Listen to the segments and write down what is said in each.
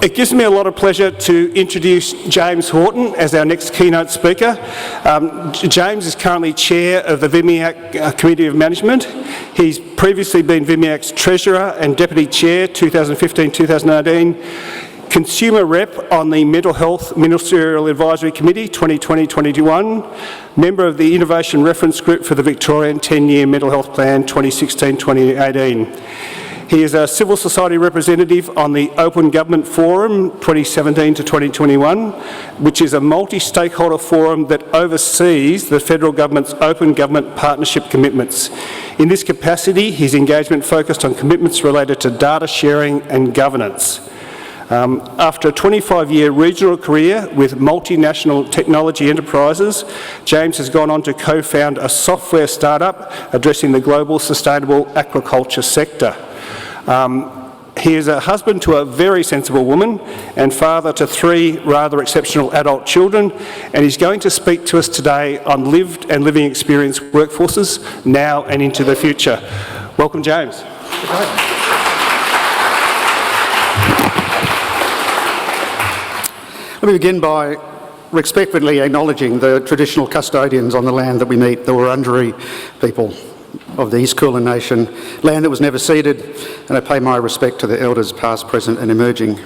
It gives me a lot of pleasure to introduce James Horton as our next keynote speaker. James is currently chair of the VMIAC Committee of Management. He's previously been VMIAC's treasurer and deputy chair 2015-2018, consumer rep on the Mental Health Ministerial Advisory Committee 2020-2021, member of the Innovation Reference Group for the Victorian 10-Year Mental Health Plan 2016-2018. He is a civil society representative on the Open Government Forum 2017 to 2021, which is a multi-stakeholder forum that oversees the federal government's open government partnership commitments. In this capacity, his engagement focused on commitments related to data sharing and governance. After a 25-year regional career with multinational technology enterprises, James has gone on to co-found a software startup addressing the global sustainable aquaculture sector. He is a husband to a very sensible woman and father to 3 rather exceptional adult children, and he's going to speak to us today on lived and living experience workforces now and into the future. Welcome, James. Let me begin by respectfully acknowledging the traditional custodians on the land that we meet, the Arunogiri people of the East Kulin Nation, land that was never ceded, and I pay my respect to the elders past, present and emerging.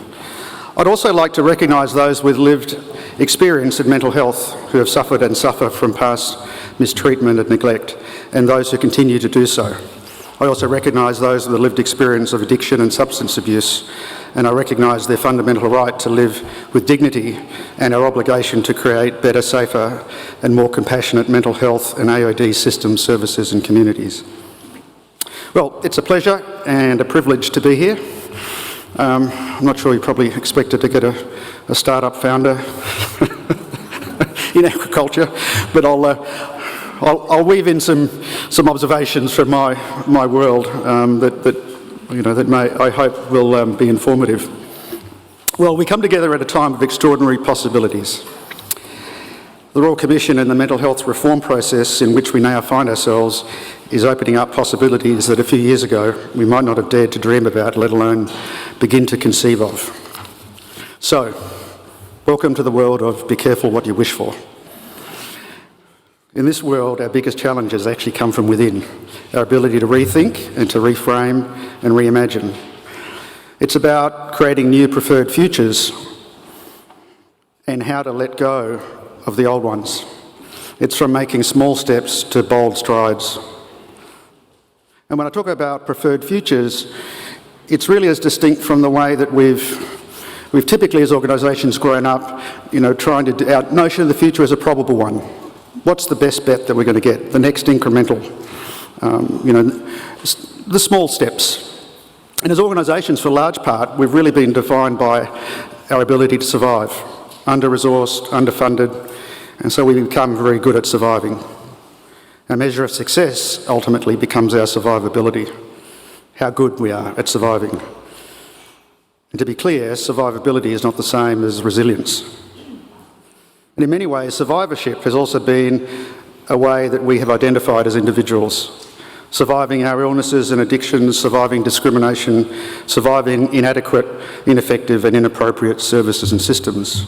I'd also like to recognise those with lived experience in mental health who have suffered and suffer from past mistreatment and neglect, and those who continue to do so. I also recognise those with a lived experience of addiction and substance abuse, and I recognise their fundamental right to live with dignity and our obligation to create better, safer and more compassionate mental health and AOD systems, services and communities. Well, it's a pleasure and a privilege to be here. I'm not sure you probably expected to get a startup founder in agriculture, but I'll weave in some observations from my world that may, I hope, will be informative. Well, we come together at a time of extraordinary possibilities. The Royal Commission and the mental health reform process in which we now find ourselves is opening up possibilities that a few years ago we might not have dared to dream about, let alone begin to conceive of. So, welcome to the world of be careful what you wish for. In this world, our biggest challenges actually come from within, our ability to rethink and to reframe and reimagine. It's about creating new preferred futures and how to let go of the old ones. It's from making small steps to bold strides. And when I talk about preferred futures, it's really as distinct from the way that we've typically as organisations grown up, trying to, our notion of the future is a probable one. What's the best bet that we're going to get? The next incremental, the small steps. And as organisations, for a large part, we've really been defined by our ability to survive. Under-resourced, underfunded, and so we become very good at surviving. Our measure of success ultimately becomes our survivability, how good we are at surviving. And to be clear, survivability is not the same as resilience. And in many ways, survivorship has also been a way that we have identified as individuals. Surviving our illnesses and addictions, surviving discrimination, surviving inadequate, ineffective and inappropriate services and systems.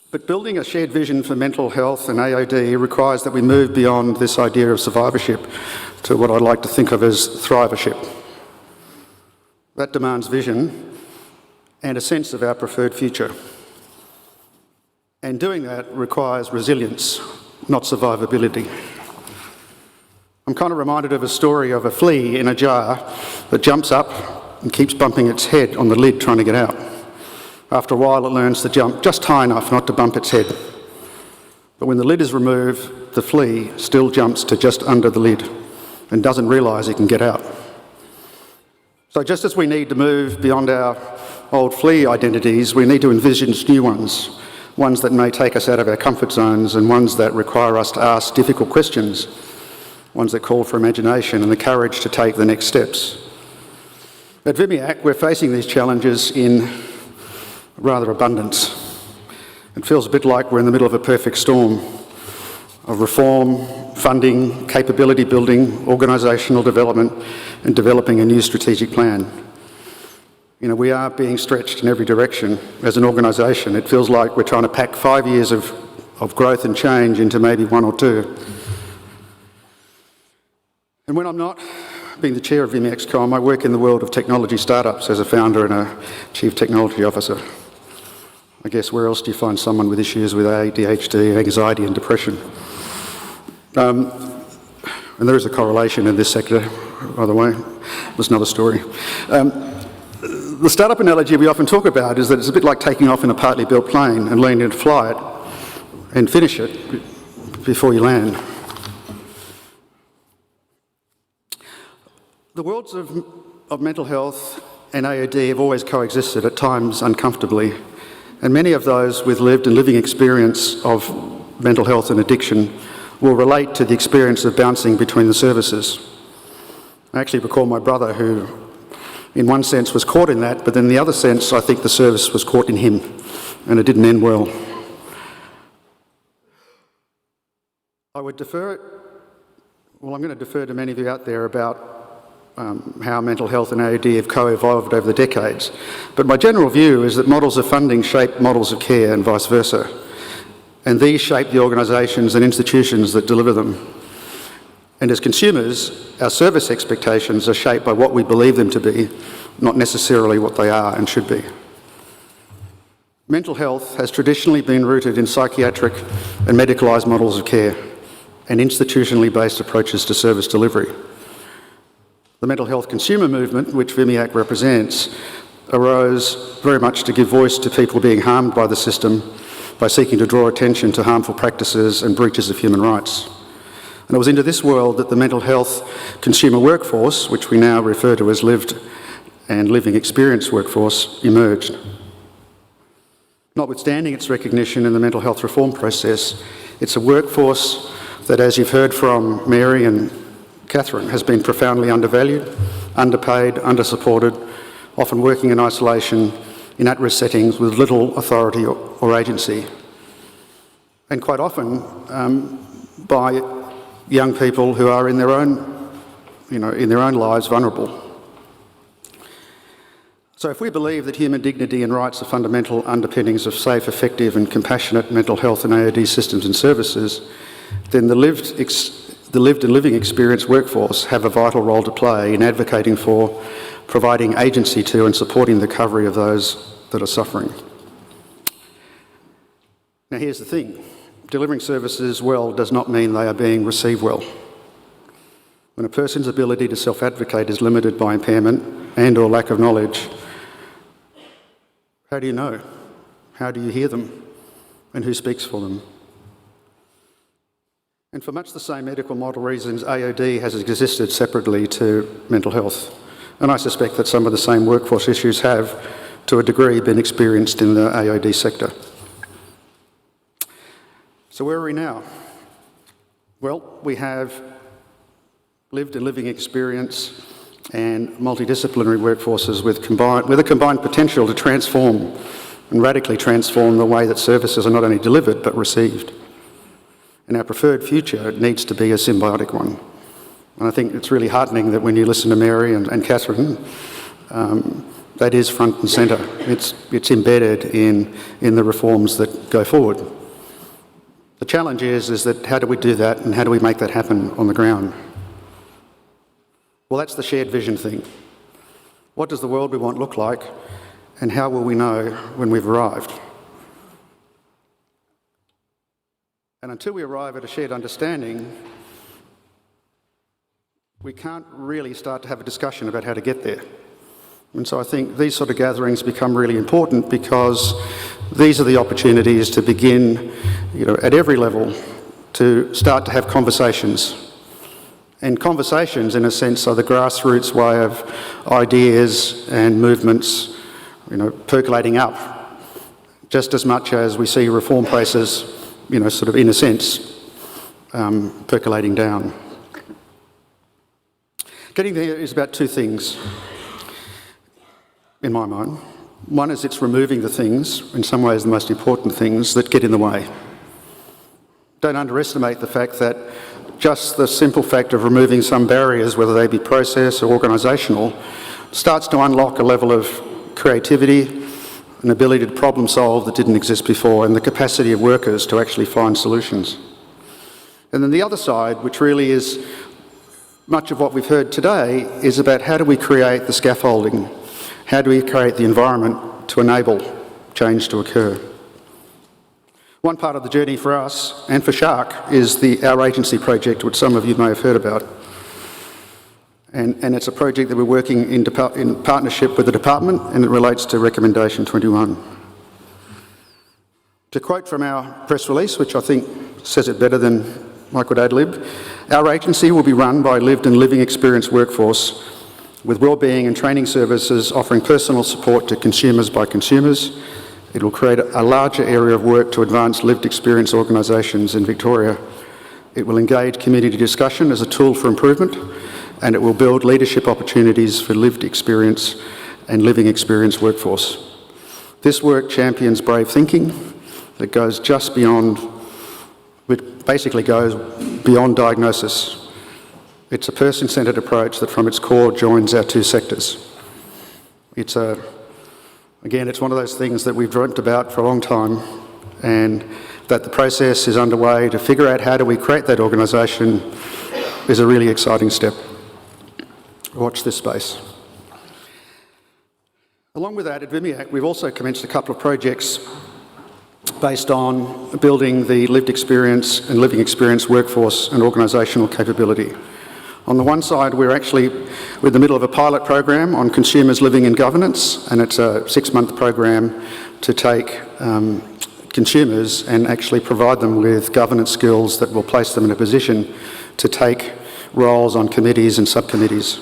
But building a shared vision for mental health and AOD requires that we move beyond this idea of survivorship to what I'd like to think of as thrivership. That demands vision and a sense of our preferred future. And doing that requires resilience, not survivability. I'm kind of reminded of a story of a flea in a jar that jumps up and keeps bumping its head on the lid trying to get out. After a while it learns to jump just high enough not to bump its head. But when the lid is removed, the flea still jumps to just under the lid and doesn't realise it can get out. So just as we need to move beyond our old flea identities, we need to envision new ones that may take us out of our comfort zones and ones that require us to ask difficult questions, ones that call for imagination and the courage to take the next steps. At VMIAC, we're facing these challenges in rather abundance. It feels a bit like we're in the middle of a perfect storm of reform, funding, capability building, organisational development and developing a new strategic plan. We are being stretched in every direction as an organisation. It feels like we're trying to pack 5 years of growth and change into maybe 1 or 2. And when I'm not being the chair of VMIAC, I work in the world of technology startups as a founder and a chief technology officer. I guess where else do you find someone with issues with ADHD, anxiety and depression? And there is a correlation in this sector, by the way. That's another story. The startup analogy we often talk about is that it's a bit like taking off in a partly built plane and learning to fly it and finish it before you land. The worlds of mental health and AOD have always coexisted, at times uncomfortably, and many of those with lived and living experience of mental health and addiction will relate to the experience of bouncing between the services. I actually recall my brother who, in one sense, was caught in that, but in the other sense, I think the service was caught in him, and it didn't end well. I'm going to defer to many of you out there about how mental health and AOD have co-evolved over the decades. But my general view is that models of funding shape models of care and vice versa. And these shape the organisations and institutions that deliver them. And as consumers, our service expectations are shaped by what we believe them to be, not necessarily what they are and should be. Mental health has traditionally been rooted in psychiatric and medicalised models of care and institutionally based approaches to service delivery. The mental health consumer movement, which VMIAC represents, arose very much to give voice to people being harmed by the system by seeking to draw attention to harmful practices and breaches of human rights. And it was into this world that the mental health consumer workforce, which we now refer to as lived and living experience workforce, emerged. Notwithstanding its recognition in the mental health reform process, it's a workforce that, as you've heard from Mary and Catherine, has been profoundly undervalued, underpaid, undersupported, often working in isolation in at-risk settings with little authority or agency. And quite often by young people who are in their own lives vulnerable. So if we believe that human dignity and rights are fundamental underpinnings of safe, effective and compassionate mental health and AOD systems and services, then the lived and living experience workforce have a vital role to play in advocating for, providing agency to and supporting the recovery of those that are suffering. Now here's the thing, delivering services well does not mean they are being received well. When a person's ability to self-advocate is limited by impairment and or lack of knowledge, how do you know? How do you hear them? And who speaks for them? And for much the same medical model reasons, AOD has existed separately to mental health. And I suspect that some of the same workforce issues have, to a degree, been experienced in the AOD sector. So where are we now? Well, we have lived and living experience and multidisciplinary workforces with a combined potential to transform and radically transform the way that services are not only delivered but received. And our preferred future needs to be a symbiotic one. And I think it's really heartening that when you listen to Mary and Catherine, that is front and centre. It's embedded in the reforms that go forward. The challenge is that how do we do that and how do we make that happen on the ground? Well, that's the shared vision thing. What does the world we want look like and how will we know when we've arrived? And until we arrive at a shared understanding, we can't really start to have a discussion about how to get there. And so I think these sort of gatherings become really important because these are the opportunities to begin, at every level, to start to have conversations. And conversations, in a sense, are the grassroots way of ideas and movements, percolating up, just as much as we see reform places, sort of in a sense, percolating down. Getting there is about two things, in my mind. One is it's removing the things, in some ways the most important things, that get in the way. Don't underestimate the fact that just the simple fact of removing some barriers, whether they be process or organisational, starts to unlock a level of creativity, an ability to problem solve that didn't exist before, and the capacity of workers to actually find solutions. And then the other side, which really is much of what we've heard today, is about how do we create the scaffolding, how do we create the environment to enable change to occur. One part of the journey for us and for Shark is our agency project, which some of you may have heard about. And it's a project that we're working in partnership with the department, and it relates to Recommendation 21. To quote from our press release, which I think says it better than I could ad-lib, our agency will be run by a lived and living experience workforce with wellbeing and training services offering personal support to consumers by consumers. It will create a larger area of work to advance lived experience organisations in Victoria. It will engage community discussion as a tool for improvement, and it will build leadership opportunities for lived experience and living experience workforce. This work champions brave thinking that goes just beyond, it basically goes beyond diagnosis. It's a person-centred approach that from its core joins our two sectors. Again, it's one of those things that we've dreamt about for a long time, and that the process is underway to figure out how do we create that organisation is a really exciting step. Watch this space. Along with that, at VMIAC, we've also commenced a couple of projects based on building the lived experience and living experience workforce and organisational capability. On the one side, we're in the middle of a pilot program on consumers living in governance, and it's a 6-month program to take consumers and actually provide them with governance skills that will place them in a position to take roles on committees and subcommittees.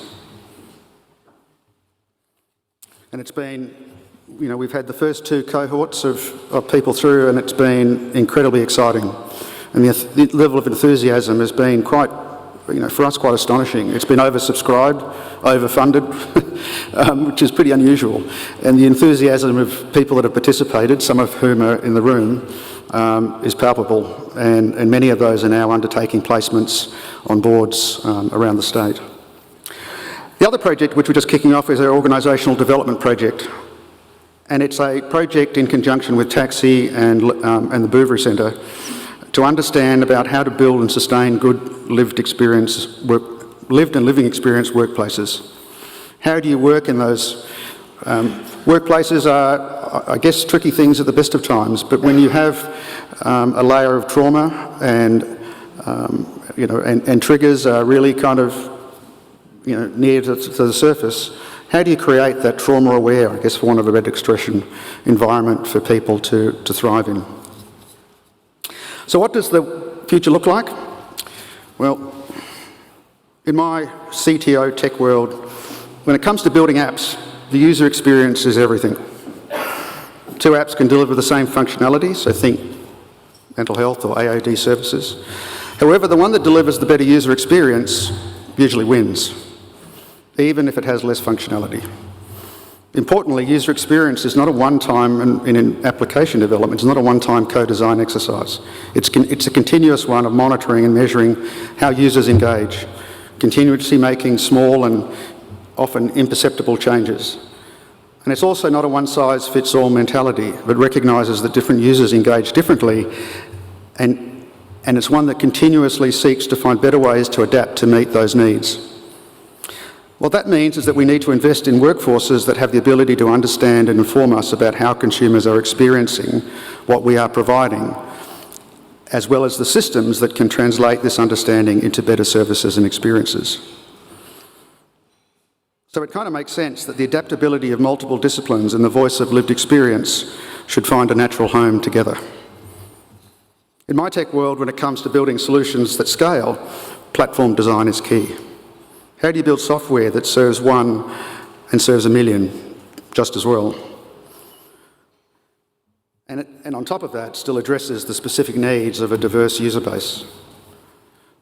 And it's been, we've had the first 2 cohorts of people through, and it's been incredibly exciting. And the level of enthusiasm has been quite, for us, quite astonishing. It's been oversubscribed, overfunded, which is pretty unusual. And the enthusiasm of people that have participated, some of whom are in the room, is palpable. And many of those are now undertaking placements on boards around the state. The other project which we're just kicking off is our organisational development project. And it's a project in conjunction with Taxi and the Bouverie Centre to understand about how to build and sustain good lived and living experience workplaces. How do you work in those? Workplaces are, I guess, tricky things at the best of times, but when you have a layer of trauma and triggers are really kind of near to the surface, how do you create that trauma-aware, I guess for want of a better expression, environment for people to thrive in? So what does the future look like? Well, in my CTO tech world, when it comes to building apps, the user experience is everything. 2 apps can deliver the same functionality, so think mental health or AOD services. However, the one that delivers the better user experience usually wins, even if it has less functionality. Importantly, user experience is not a one-time, in application development, it's not a one-time co-design exercise. It's a continuous one of monitoring and measuring how users engage, continuously making small and often imperceptible changes. And it's also not a one-size-fits-all mentality, but recognises that different users engage differently, and it's one that continuously seeks to find better ways to adapt to meet those needs. What that means is that we need to invest in workforces that have the ability to understand and inform us about how consumers are experiencing what we are providing, as well as the systems that can translate this understanding into better services and experiences. So it kind of makes sense that the adaptability of multiple disciplines and the voice of lived experience should find a natural home together. In my tech world, when it comes to building solutions that scale, platform design is key. How do you build software that serves one and serves a million just as well? And on top of that, still addresses the specific needs of a diverse user base.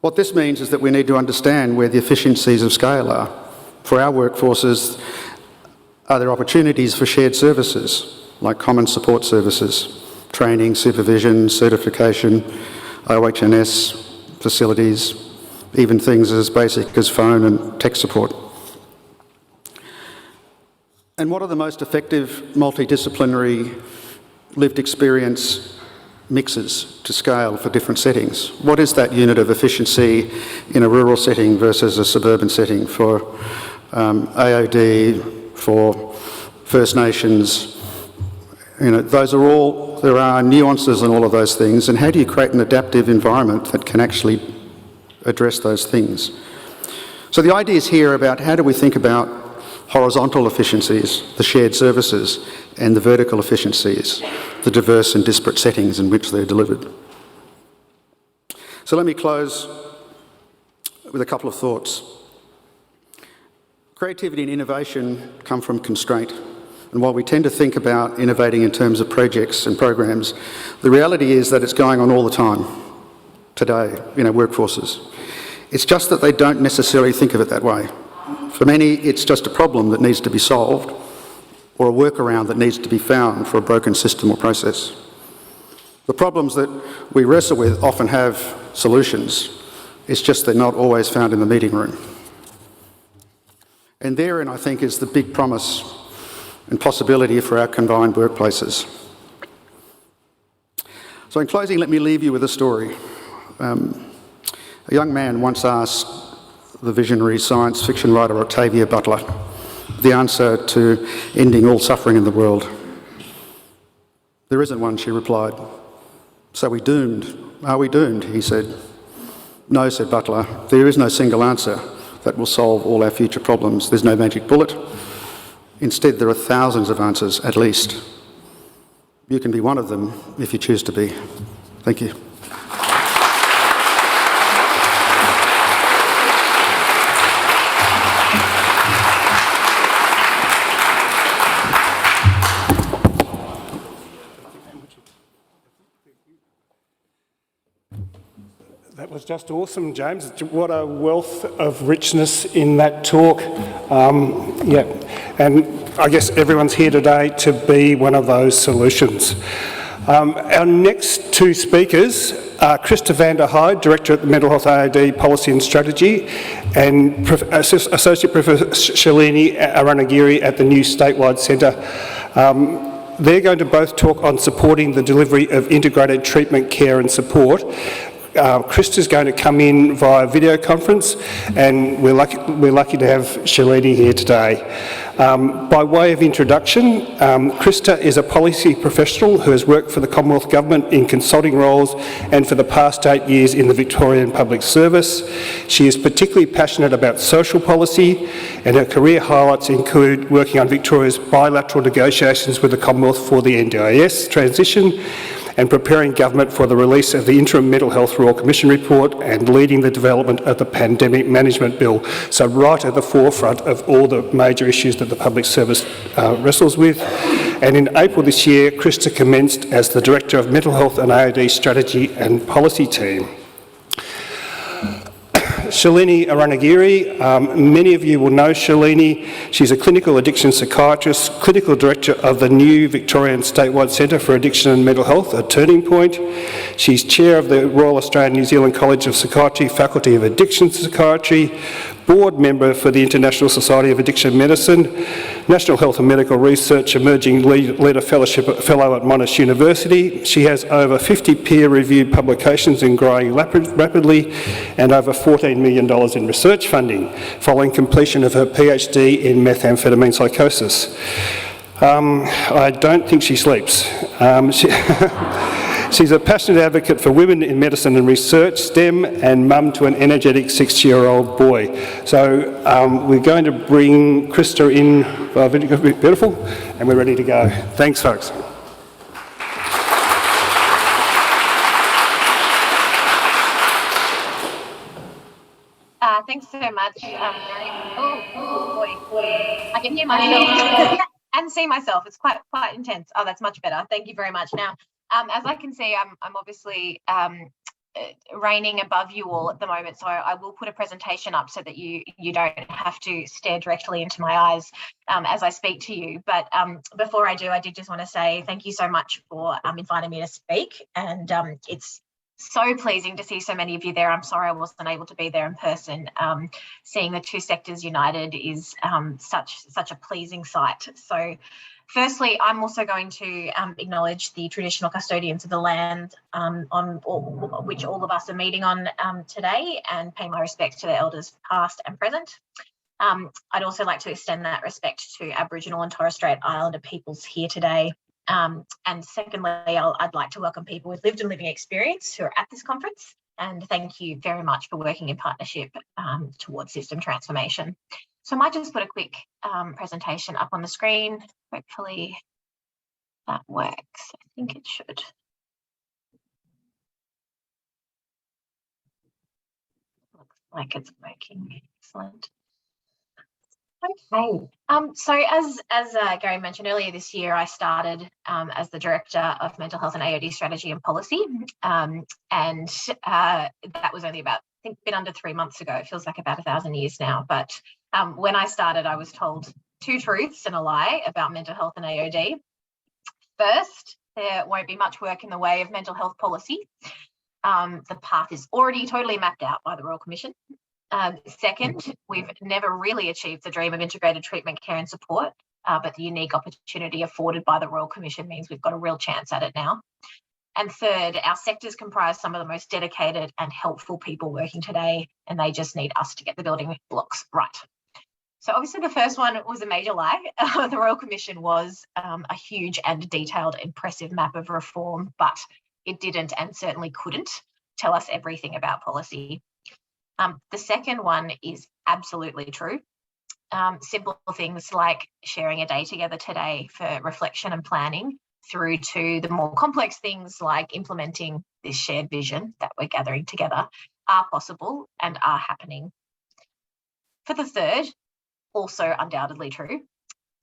What this means is that we need to understand where the efficiencies of scale are. For our workforces, are there opportunities for shared services, like common support services, training, supervision, certification, OH&S facilities, even things as basic as phone and tech support. And what are the most effective multidisciplinary lived experience mixes to scale for different settings? What is that unit of efficiency in a rural setting versus a suburban setting for AOD, for First Nations? You know, those are all, there are nuances in all of those things, and how do you create an adaptive environment that can actually address those things? So the ideas here about how do we think about horizontal efficiencies, the shared services, and the vertical efficiencies, the diverse and disparate settings in which they're delivered. So let me close with a couple of thoughts. Creativity and innovation come from constraint. And while we tend to think about innovating in terms of projects and programs, the reality is that it's going on all the time today in our workforces. It's just that they don't necessarily think of it that way. For many, it's just a problem that needs to be solved or a workaround that needs to be found for a broken system or process. The problems that we wrestle with often have solutions. It's just they're not always found in the meeting room. And therein, I think, is the big promise and possibility for our combined workplaces. So in closing, let me leave you with a story. A young man once asked the visionary science fiction writer Octavia Butler the answer to ending all suffering in the world. "There isn't one," she replied. "So we doomed? Are we doomed?" he said. "No," said Butler, "there is no single answer that will solve all our future problems. There's no magic bullet. Instead, there are thousands of answers, at least. You can be one of them if you choose to be." Thank you. That was just awesome, James. What a wealth of richness in that talk. And I guess everyone's here today to be one of those solutions. Our next two speakers are Krista Vanderheide, Director at the Mental Health AOD Policy and Strategy, and Associate Professor Shalini Arunogiri at the new Statewide Centre. They're going to both talk on supporting the delivery of integrated treatment, care and support. Krista's going to come in via video conference, and we're lucky to have Shalini here today. By way of introduction, Krista is a policy professional who has worked for the Commonwealth Government in consulting roles and for the past 8 years in the Victorian Public Service. She is particularly passionate about social policy, and her career highlights include working on Victoria's bilateral negotiations with the Commonwealth for the NDIS transition, and preparing government for the release of the interim Mental Health Royal Commission report and leading the development of the Pandemic Management Bill. So right at the forefront of all the major issues that the public service wrestles with. And in April this year, Krista commenced as the Director of Mental Health and AOD Strategy and Policy Team. Shalini Arunogiri, many of you will know Shalini. She's a clinical addiction psychiatrist, clinical director of the new Victorian Statewide Centre for Addiction and Mental Health, a turning point. She's chair of the Royal Australian New Zealand College of Psychiatry, Faculty of Addiction Psychiatry, board member for the International Society of Addiction Medicine, National Health and Medical Research Emerging Leader Fellow at Monash University. She has over 50 peer-reviewed publications and growing rapidly, and over $14 million in research funding following completion of her PhD in methamphetamine psychosis. I don't think she sleeps. She's a passionate advocate for women in medicine and research, STEM, and mum to an energetic 6-year-old boy. So we're going to bring Krista in, beautiful, and we're ready to go. Thanks, folks. Thanks so much. I can hear myself and see myself. It's quite intense. Oh, that's much better. Thank you very much. Now, as I can see, I'm obviously reigning above you all at the moment, so I will put a presentation up so that you don't have to stare directly into my eyes as I speak to you. But before I do, I did just want to say thank you so much for inviting me to speak, and it's So pleasing to see so many of you there. I'm sorry I wasn't able to be there in person. Seeing the two sectors united is such a pleasing sight. So firstly, I'm also going to acknowledge the traditional custodians of the land which all of us are meeting on today, and pay my respects to the elders past and present. I'd also like to extend that respect to Aboriginal and Torres Strait Islander peoples here today. And secondly, I'd like to welcome people with lived and living experience who are at this conference, and thank you very much for working in partnership towards system transformation. So I might just put a quick presentation up on the screen. Hopefully that works. I think it should. Looks like it's working. Excellent. Okay, so as Gary mentioned earlier this year, I started as the Director of Mental Health and AOD Strategy and Policy, and that was only about, I think, a bit under 3 months ago. It feels like about 1,000 years now, but when I started, I was told 2 truths and a lie about mental health and AOD. First, there won't be much work in the way of mental health policy. The path is already totally mapped out by the Royal Commission. Second, we've never really achieved the dream of integrated treatment, care and support, but the unique opportunity afforded by the Royal Commission means we've got a real chance at it now. And third, our sectors comprise some of the most dedicated and helpful people working today, and they just need us to get the building blocks right. So obviously the first one was a major lie. The Royal Commission was a huge and detailed, impressive map of reform, but it didn't and certainly couldn't tell us everything about policy. The second one is absolutely true. Simple things like sharing a day together today for reflection and planning, through to the more complex things like implementing this shared vision that we're gathering together, are possible and are happening. For the third, also undoubtedly true.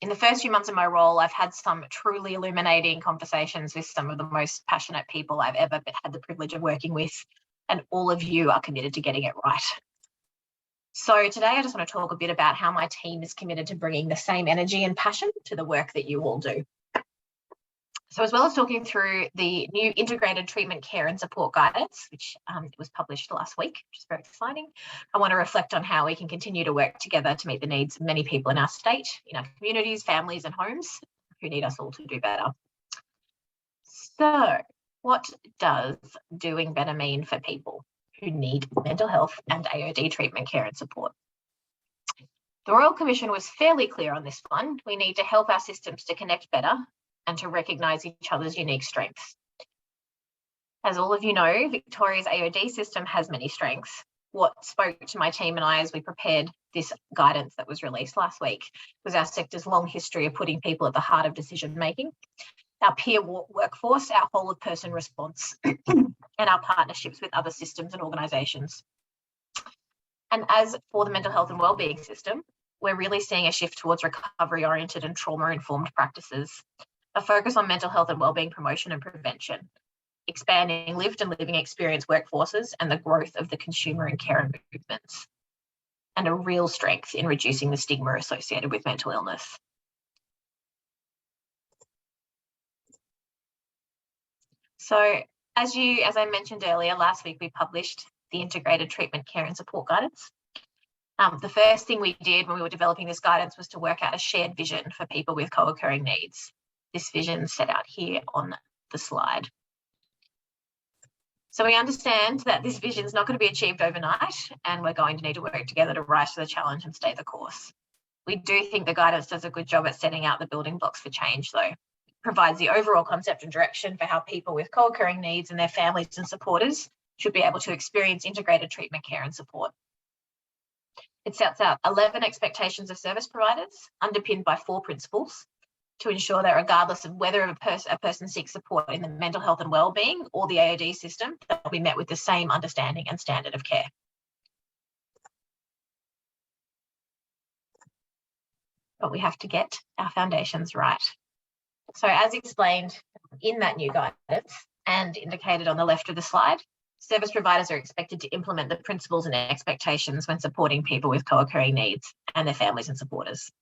In the first few months of my role, I've had some truly illuminating conversations with some of the most passionate people I've ever had the privilege of working with, and all of you are committed to getting it right. So today I just want to talk a bit about how my team is committed to bringing the same energy and passion to the work that you all do. So as well as talking through the new integrated treatment, care and support guidance, which was published last week, which is very exciting, I want to reflect on how we can continue to work together to meet the needs of many people in our state, in our communities, families and homes who need us all to do better. So what does doing better mean for people who need mental health and AOD treatment, care and support? The Royal Commission was fairly clear on this one. We need to help our systems to connect better and to recognise each other's unique strengths. As all of you know, Victoria's AOD system has many strengths. What spoke to my team and I as we prepared this guidance that was released last week was our sector's long history of putting people at the heart of decision making, our peer workforce, our whole of person response, and our partnerships with other systems and organisations. And as for the mental health and wellbeing system, we're really seeing a shift towards recovery-oriented and trauma-informed practices, a focus on mental health and wellbeing promotion and prevention, expanding lived and living experience workforces and the growth of the consumer and care movements, and a real strength in reducing the stigma associated with mental illness. So as I mentioned earlier, last week we published the Integrated Treatment, Care and Support Guidance. The first thing we did when we were developing this guidance was to work out a shared vision for people with co-occurring needs. This vision is set out here on the slide. So we understand that this vision is not going to be achieved overnight, and we're going to need to work together to rise to the challenge and stay the course. We do think the guidance does a good job at setting out the building blocks for change, though. It provides the overall concept and direction for how people with co-occurring needs and their families and supporters should be able to experience integrated treatment, care and support. It sets out 11 expectations of service providers, underpinned by 4 principles, to ensure that regardless of whether a person seeks support in the mental health and wellbeing or the AOD system, they'll be met with the same understanding and standard of care. But we have to get our foundations right. So as explained in that new guidance and indicated on the left of the slide, service providers are expected to implement the principles and expectations when supporting people with co-occurring needs and their families and supporters.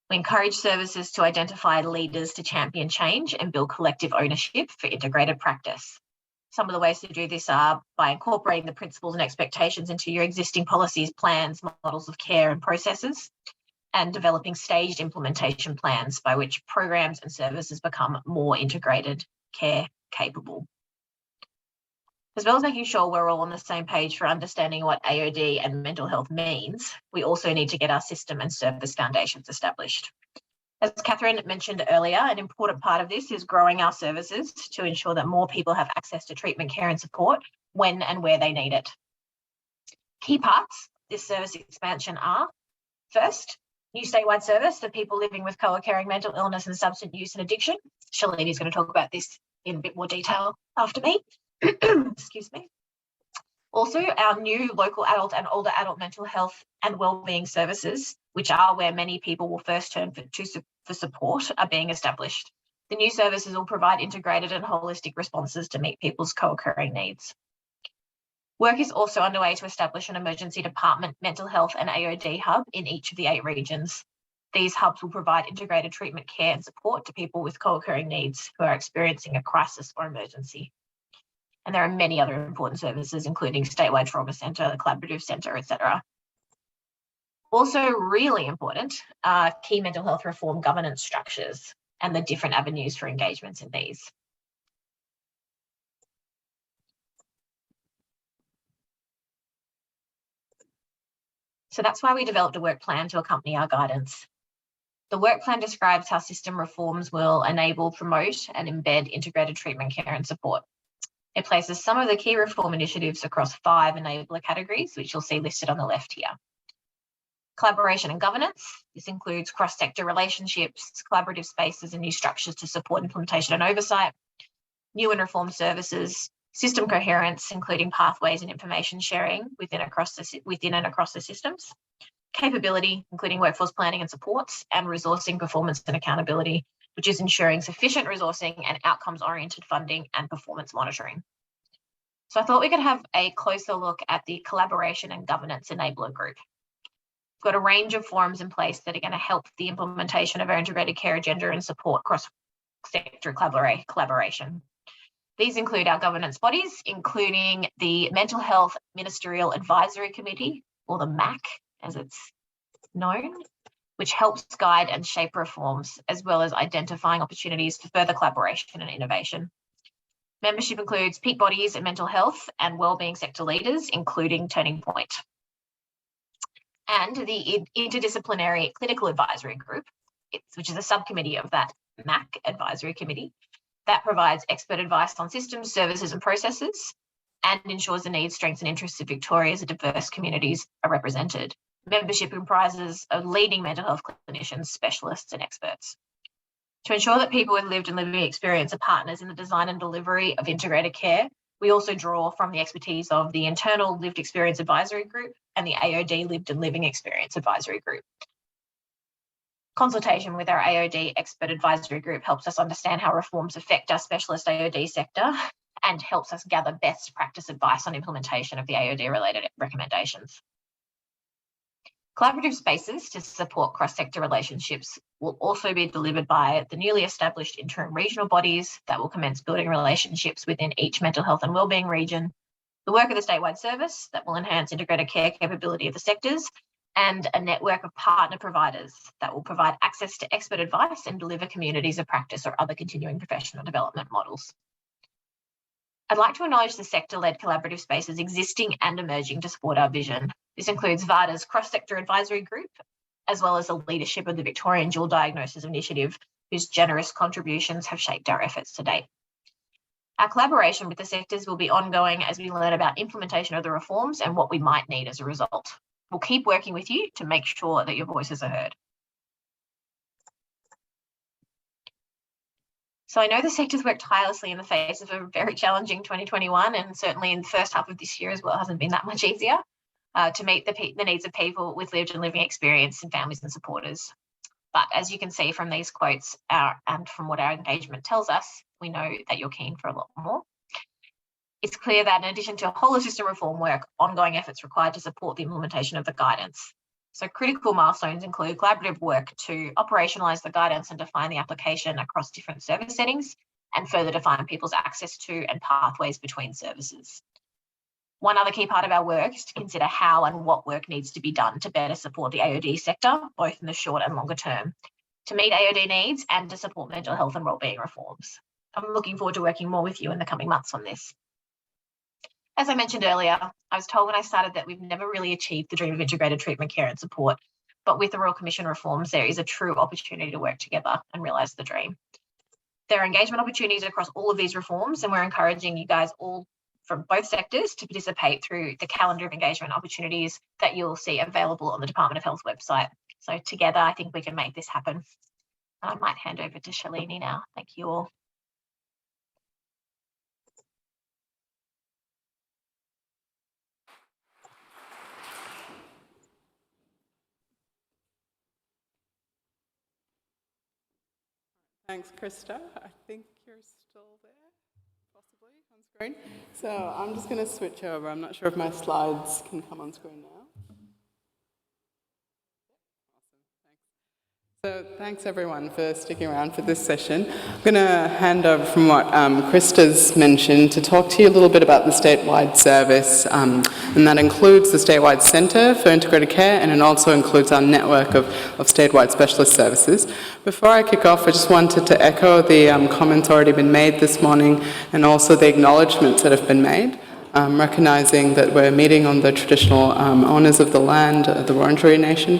We encourage services to identify leaders to champion change and build collective ownership for integrated practice. Some of the ways to do this are by incorporating the principles and expectations into your existing policies, plans, models of care and processes, and developing staged implementation plans by which programs and services become more integrated, care capable. As well as making sure we're all on the same page for understanding what AOD and mental health means, we also need to get our system and service foundations established. As Catherine mentioned earlier, an important part of this is growing our services to ensure that more people have access to treatment, care and support when and where they need it. Key parts of this service expansion are, first, new statewide service for people living with co-occurring mental illness and substance use and addiction. Shalini is going to talk about this in a bit more detail after me. Excuse me. Also, our new local adult and older adult mental health and wellbeing services, which are where many people will first turn for support, are being established. The new services will provide integrated and holistic responses to meet people's co-occurring needs. Work is also underway to establish an emergency department mental health and AOD hub in each of the 8 regions. These hubs will provide integrated treatment, care and support to people with co-occurring needs who are experiencing a crisis or emergency. And there are many other important services, including Statewide Trauma Centre, the Collaborative Centre, etc. Also really important are key mental health reform governance structures and the different avenues for engagements in these. So that's why we developed a work plan to accompany our guidance. The work plan describes how system reforms will enable, promote and embed integrated treatment, care and support. It places some of the key reform initiatives across 5 enabler categories, which you'll see listed on the left here. Collaboration and governance. This includes cross-sector relationships, collaborative spaces and new structures to support implementation and oversight, new and reformed services, system coherence, including pathways and information sharing within and across the systems, capability, including workforce planning and supports, and resourcing, performance and accountability, which is ensuring sufficient resourcing and outcomes-oriented funding and performance monitoring. So I thought we could have a closer look at the collaboration and governance enabler group. We've got a range of forums in place that are going to help the implementation of our integrated care agenda and support cross-sector collaboration. These include our governance bodies, including the Mental Health Ministerial Advisory Committee, or the MAC as it's known, which helps guide and shape reforms, as well as identifying opportunities for further collaboration and innovation. Membership includes peak bodies and mental health and wellbeing sector leaders, including Turning Point. And the Interdisciplinary Clinical Advisory Group, which is a subcommittee of that MAC Advisory Committee, that provides expert advice on systems, services and processes, and ensures the needs, strengths and interests of Victoria's diverse communities are represented. Membership comprises of leading mental health clinicians, specialists and experts. To ensure that people with lived and living experience are partners in the design and delivery of integrated care, we also draw from the expertise of the Internal Lived Experience Advisory Group and the AOD Lived and Living Experience Advisory Group. Consultation with our AOD Expert Advisory Group helps us understand how reforms affect our specialist AOD sector and helps us gather best practice advice on implementation of the AOD-related recommendations. Collaborative spaces to support cross-sector relationships will also be delivered by the newly established interim regional bodies that will commence building relationships within each mental health and wellbeing region, the work of the statewide service that will enhance integrated care capability of the sectors, and a network of partner providers that will provide access to expert advice and deliver communities of practice or other continuing professional development models. I'd like to acknowledge the sector-led collaborative spaces existing and emerging to support our vision. This includes VADA's cross-sector advisory group, as well as the leadership of the Victorian Dual Diagnosis Initiative, whose generous contributions have shaped our efforts to date. Our collaboration with the sectors will be ongoing as we learn about implementation of the reforms and what we might need as a result. We'll keep working with you to make sure that your voices are heard. So I know the sector's worked tirelessly in the face of a very challenging 2021, and certainly in the first half of this year as well hasn't been that much easier to meet the needs of people with lived and living experience and families and supporters. But as you can see from these quotes and from what our engagement tells us, we know that you're keen for a lot more. It's clear that in addition to whole of system reform work, ongoing efforts required to support the implementation of the guidance. So critical milestones include collaborative work to operationalise the guidance and define the application across different service settings and further define people's access to and pathways between services. One other key part of our work is to consider how and what work needs to be done to better support the AOD sector, both in the short and longer term, to meet AOD needs and to support mental health and wellbeing reforms. I'm looking forward to working more with you in the coming months on this. As I mentioned earlier, I was told when I started that we've never really achieved the dream of integrated treatment care and support, but with the Royal Commission reforms, there is a true opportunity to work together and realise the dream. There are engagement opportunities across all of these reforms, and we're encouraging you guys all from both sectors to participate through the calendar of engagement opportunities that you'll see available on the Department of Health website. So together, I think we can make this happen. I might hand over to Shalini now. Thank you all. Thanks, Krista. I think you're still there, possibly, on screen. So I'm just going to switch over. I'm not sure if my slides can come on screen now. So thanks everyone for sticking around for this session. I'm going to hand over from what Krista's mentioned to talk to you a little bit about the statewide service, and that includes the Statewide Centre for Integrated Care, and it also includes our network of statewide specialist services. Before I kick off, I just wanted to echo the comments already been made this morning, and also the acknowledgements that have been made. Recognising that we're meeting on the traditional owners of the land, the Wurundjeri Nation,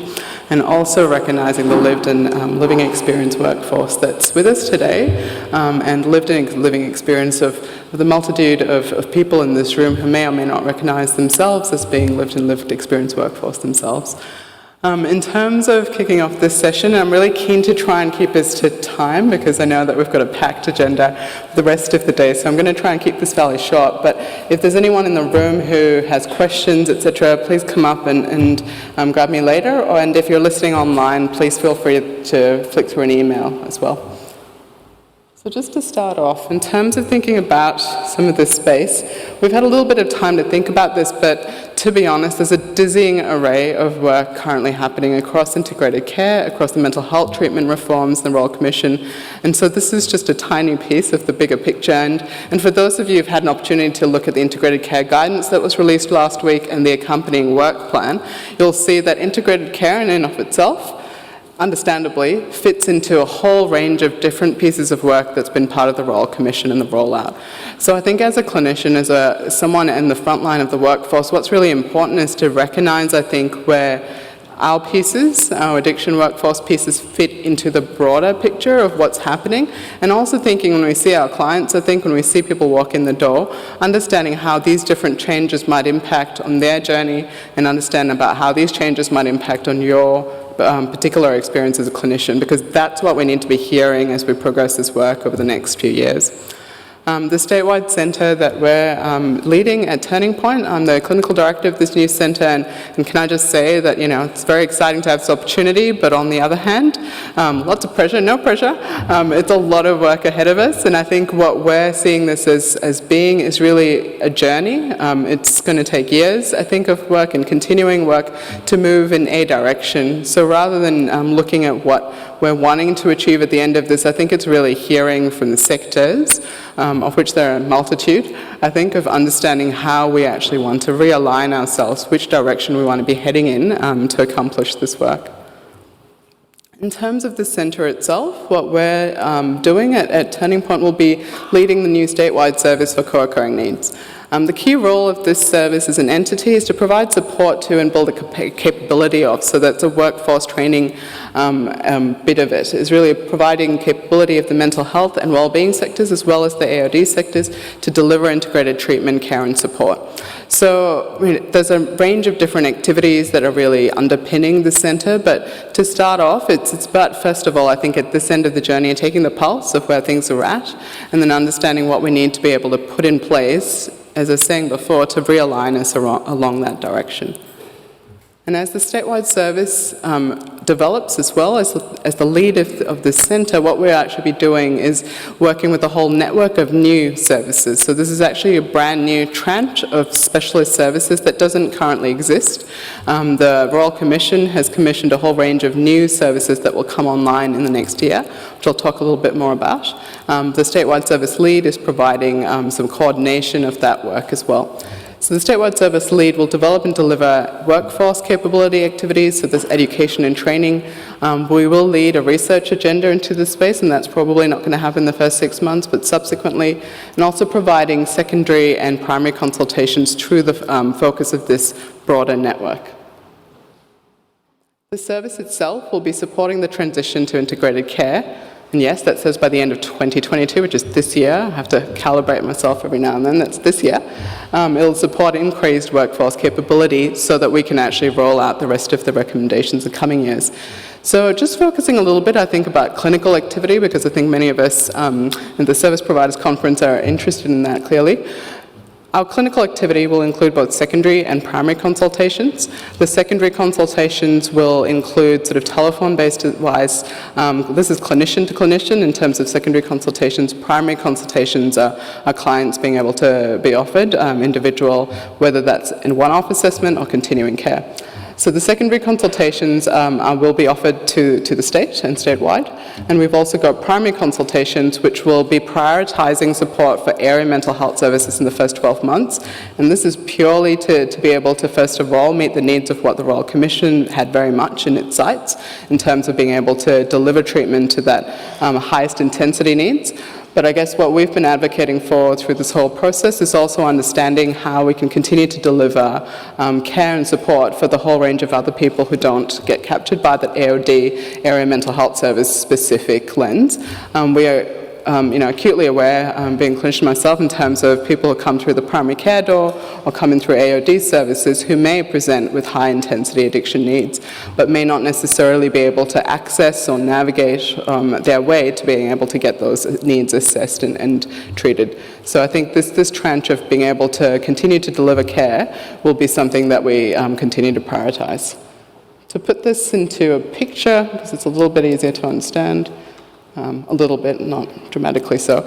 and also recognising the lived and living experience workforce that's with us today, and living experience of the multitude of people in this room who may or may not recognise themselves as being lived experience workforce themselves. In terms of kicking off this session, I'm really keen to try and keep us to time because I know that we've got a packed agenda for the rest of the day, so I'm going to try and keep this fairly short. But if there's anyone in the room who has questions, etc., please come up and grab me later. And if you're listening online, please feel free to flick through an email as well. So just to start off, in terms of thinking about some of this space, we've had a little bit of time to think about this, but to be honest, there's a dizzying array of work currently happening across integrated care, across the mental health treatment reforms, the Royal Commission, and so this is just a tiny piece of the bigger picture. And for those of you who've had an opportunity to look at the integrated care guidance that was released last week and the accompanying work plan, you'll see that integrated care in and of itself understandably fits into a whole range of different pieces of work that's been part of the Royal Commission and the rollout. So I think as a clinician, as someone in the front line of the workforce, what's really important is to recognise, I think, where our pieces, our addiction workforce pieces fit into the broader picture of what's happening, and also thinking when we see our clients, I think when we see people walk in the door, understanding how these different changes might impact on their journey and understand about how these changes might impact on your particular experience as a clinician, because that's what we need to be hearing as we progress this work over the next few years. The statewide centre that we're leading at Turning Point, I'm the clinical director of this new centre, and can I just say that, you know, it's very exciting to have this opportunity, but on the other hand, lots of pressure, no pressure. It's a lot of work ahead of us, and I think what we're seeing this as being is really a journey. It's going to take years, I think, of work and continuing work to move in a direction. So rather than looking at what we're wanting to achieve at the end of this, I think it's really hearing from the sectors, of which there are a multitude, I think, of understanding how we actually want to realign ourselves, which direction we want to be heading in to accomplish this work. In terms of the centre itself, what we're doing at Turning Point will be leading the new statewide service for co-occurring needs. The key role of this service as an entity is to provide support to and build a capability of, so that's a workforce training bit of it, is really providing capability of the mental health and wellbeing sectors as well as the AOD sectors to deliver integrated treatment, care and support. So there's a range of different activities that are really underpinning the centre, but to start off, it's about, first of all, I think at this end of the journey, taking the pulse of where things are at and then understanding what we need to be able to put in place, as I was saying before, to realign us along that direction. And as the statewide service develops as well as the lead of this centre, what we'll actually be doing is working with a whole network of new services. So this is actually a brand new tranche of specialist services that doesn't currently exist. The Royal Commission has commissioned a whole range of new services that will come online in the next year, which I'll talk a little bit more about. The statewide service lead is providing some coordination of that work as well. So the statewide service lead will develop and deliver workforce capability activities, so this education and training. We will lead a research agenda into this space, and that's probably not going to happen in the first 6 months, but subsequently, and also providing secondary and primary consultations through the focus of this broader network. The service itself will be supporting the transition to integrated care. And yes, that says by the end of 2022, which is this year. I have to calibrate myself every now and then, that's this year. It'll support increased workforce capability so that we can actually roll out the rest of the recommendations in coming years. So just focusing a little bit, I think, about clinical activity, because I think many of us in the Service Providers Conference are interested in that clearly. Our clinical activity will include both secondary and primary consultations. The secondary consultations will include sort of telephone-based advice. This is clinician to clinician in terms of secondary consultations. Primary consultations are clients being able to be offered individual, whether that's in one-off assessment or continuing care. So the secondary consultations will be offered to the state and statewide, and we've also got primary consultations which will be prioritising support for area mental health services in the first 12 months, and this is purely to be able to first of all meet the needs of what the Royal Commission had very much in its sights in terms of being able to deliver treatment to that highest intensity needs. But I guess what we've been advocating for through this whole process is also understanding how we can continue to deliver care and support for the whole range of other people who don't get captured by that AOD, Area Mental Health Service specific lens. We are acutely aware, being a clinician myself, in terms of people who come through the primary care door or come in through AOD services who may present with high intensity addiction needs, but may not necessarily be able to access or navigate their way to being able to get those needs assessed and treated. So I think this tranche of being able to continue to deliver care will be something that we continue to prioritise. To put this into a picture, because it's a little bit easier to understand, a little bit, not dramatically so.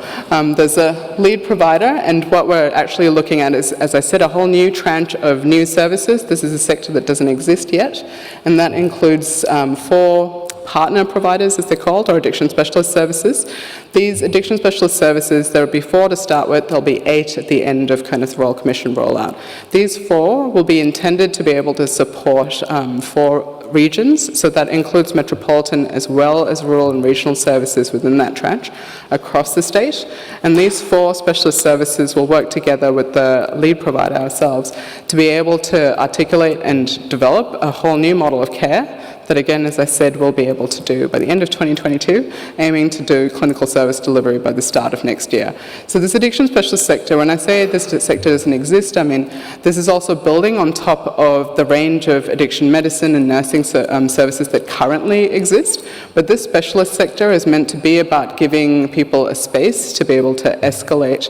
There's a lead provider, and what we're actually looking at is, as I said, a whole new tranche of new services. This is a sector that doesn't exist yet, and that includes 4 partner providers, as they're called, or addiction specialist services. These addiction specialist services, there will be 4 to start with, there'll be 8 at the end of kind of the Royal Commission rollout. These 4 will be intended to be able to support 4 regions, so that includes metropolitan as well as rural and regional services within that tranche across the state. And these 4 specialist services will work together with the lead provider ourselves to be able to articulate and develop a whole new model of care that, again, as I said, we'll be able to do by the end of 2022, aiming to do clinical service delivery by the start of next year. So this addiction specialist sector, when I say this sector doesn't exist, I mean this is also building on top of the range of addiction medicine and nursing services that currently exist. But this specialist sector is meant to be about giving people a space to be able to escalate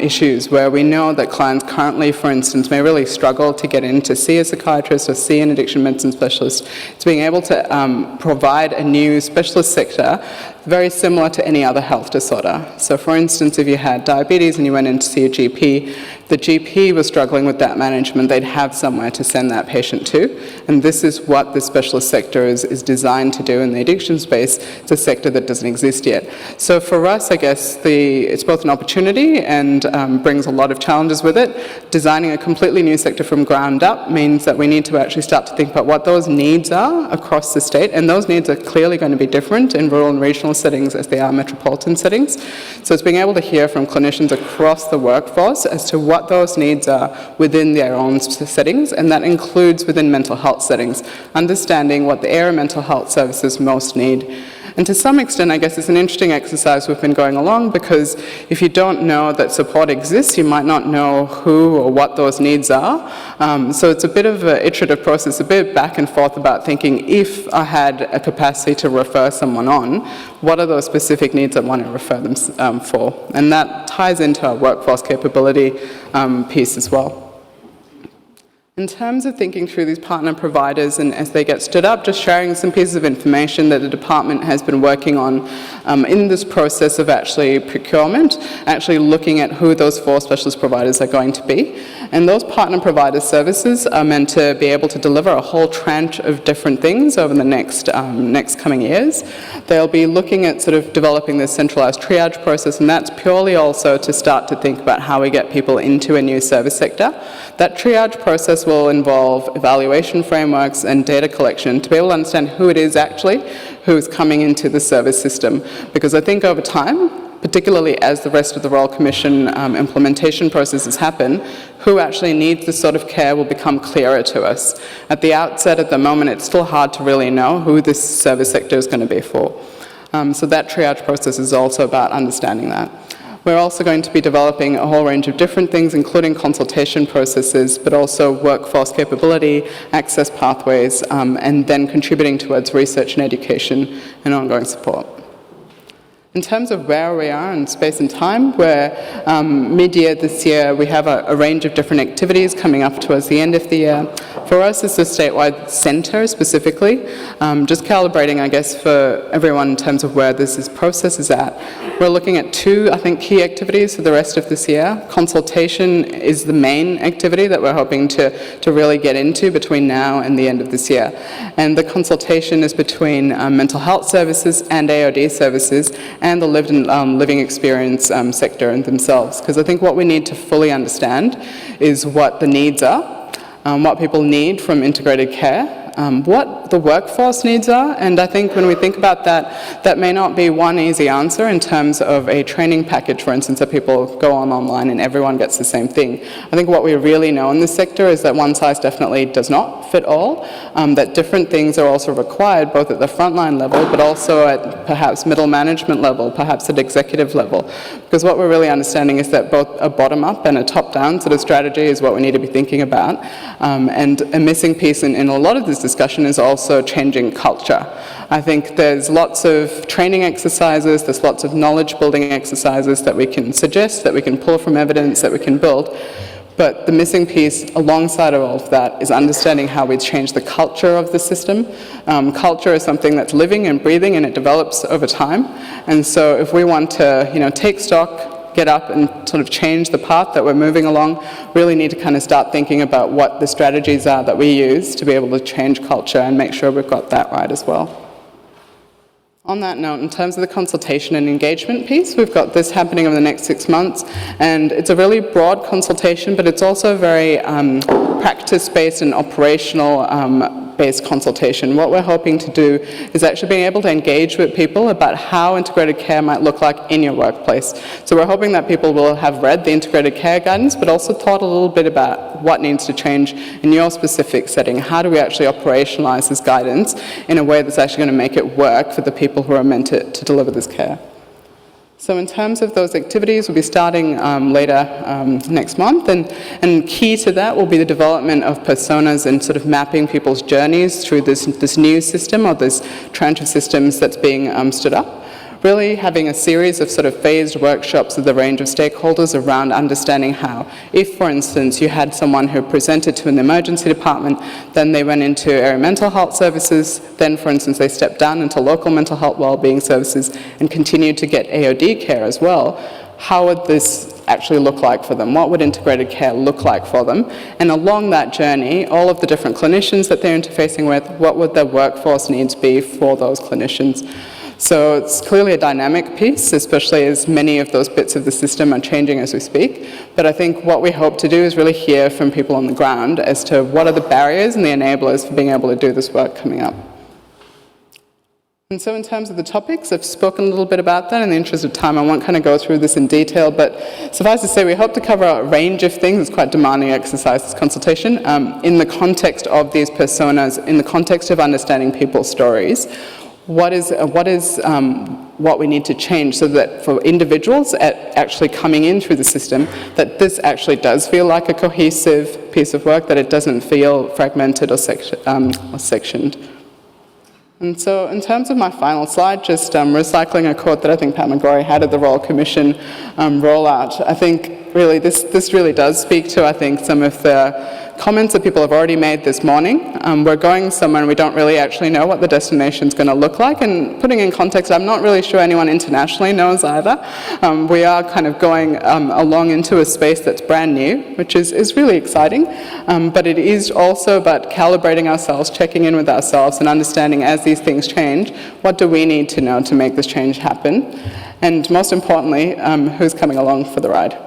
issues where we know that clients currently, for instance, may really struggle to get in to see a psychiatrist or see an addiction medicine specialist. It's being able to provide a new specialist sector very similar to any other health disorder. So for instance, if you had diabetes and you went in to see a GP, the GP was struggling with that management, they'd have somewhere to send that patient to. And this is what the specialist sector is designed to do in the addiction space. It's a sector that doesn't exist yet. So for us, I guess, it's both an opportunity and brings a lot of challenges with it. Designing a completely new sector from ground up means that we need to actually start to think about what those needs are across the state. And those needs are clearly going to be different in rural and regional settings as they are metropolitan settings. So it's being able to hear from clinicians across the workforce as to what those needs are within their own settings, and that includes within mental health settings, understanding what the area mental health services most need. And to some extent, I guess it's an interesting exercise we've been going along, because if you don't know that support exists, you might not know who or what those needs are. So it's a bit of an iterative process, a bit back and forth about thinking, if I had a capacity to refer someone on, what are those specific needs I want to refer them for? And that ties into our workforce capability piece as well. In terms of thinking through these partner providers and as they get stood up, just sharing some pieces of information that the department has been working on in this process of actually procurement, actually looking at who those 4 specialist providers are going to be. And those partner provider services are meant to be able to deliver a whole tranche of different things over the next coming years. They'll be looking at sort of developing this centralised triage process, and that's purely also to start to think about how we get people into a new service sector. That triage process will involve evaluation frameworks and data collection to be able to understand who it is actually who's coming into the service system. Because I think over time, particularly as the rest of the Royal Commission implementation processes happen, who actually needs this sort of care will become clearer to us. At the outset, at the moment, it's still hard to really know who this service sector is going to be for. So that triage process is also about understanding that. We're also going to be developing a whole range of different things, including consultation processes, but also workforce capability, access pathways, and then contributing towards research and education and ongoing support. In terms of where we are in space and time, we're mid-year this year, we have a range of different activities coming up towards the end of the year. For us, it's the statewide centre specifically, just calibrating, I guess, for everyone in terms of where this process is at. We're looking at 2, I think, key activities for the rest of this year. Consultation is the main activity that we're hoping to really get into between now and the end of this year. And the consultation is between mental health services and AOD services, and the living experience sector in themselves. Because I think what we need to fully understand is what the needs are, what people need from integrated care, what the workforce needs are, and I think when we think about that, that may not be one easy answer in terms of a training package, for instance, that people go online and everyone gets the same thing. I think what we really know in this sector is that one size definitely does not fit all, that different things are also required both at the frontline level but also at perhaps middle management level, perhaps at executive level, because what we're really understanding is that both a bottom-up and a top-down sort of strategy is what we need to be thinking about, and a missing piece in a lot of this discussion is also changing culture. I think there's lots of training exercises, there's lots of knowledge building exercises that we can suggest, that we can pull from evidence, that we can build, but the missing piece alongside of all of that is understanding how we change the culture of the system. Culture is something that's living and breathing and it develops over time, and so if we want to take stock, get up and sort of change the path that we're moving along, really need to kind of start thinking about what the strategies are that we use to be able to change culture and make sure we've got that right as well. On that note, in terms of the consultation and engagement piece, we've got this happening over the next 6 months, and it's a really broad consultation, but it's also very practice-based and operational-based consultation. What we're hoping to do is actually being able to engage with people about how integrated care might look like in your workplace. So we're hoping that people will have read the integrated care guidance, but also thought a little bit about what needs to change in your specific setting. How do we actually operationalize this guidance in a way that's actually going to make it work for the people who are meant to deliver this care? So in terms of those activities, we'll be starting later next month, and key to that will be the development of personas and sort of mapping people's journeys through this new system or this tranche of systems that's being stood up. Really having a series of sort of phased workshops with a range of stakeholders around understanding how, if for instance you had someone who presented to an emergency department, then they went into area mental health services, then for instance they stepped down into local mental health wellbeing services and continued to get AOD care as well, how would this actually look like for them? What would integrated care look like for them? And along that journey, all of the different clinicians that they're interfacing with, what would their workforce needs be for those clinicians? So it's clearly a dynamic piece, especially as many of those bits of the system are changing as we speak. But I think what we hope to do is really hear from people on the ground as to what are the barriers and the enablers for being able to do this work coming up. And so in terms of the topics, I've spoken a little bit about that. In the interest of time, I won't kind of go through this in detail, but suffice to say, we hope to cover a range of things. It's quite a demanding exercise, this consultation, in the context of these personas, in the context of understanding people's stories. What we need to change so that for individuals actually coming in through the system, that this actually does feel like a cohesive piece of work, that it doesn't feel fragmented or sectioned. And so in terms of my final slide, just recycling a quote that I think Pat McGrory had at the Royal Commission rollout, I think really this really does speak to, I think, some of the comments that people have already made this morning. We're going somewhere and we don't really actually know what the destination's going to look like, and putting in context, I'm not really sure anyone internationally knows either. We are kind of going along into a space that's brand new, which is really exciting, but it is also about calibrating ourselves, checking in with ourselves and understanding as these things change, what do we need to know to make this change happen? And most importantly, who's coming along for the ride?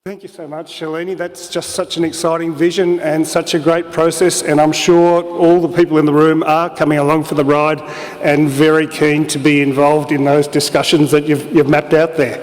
Thank you so much, Shalini. That's just such an exciting vision and such a great process, and I'm sure all the people in the room are coming along for the ride and very keen to be involved in those discussions that you've mapped out there.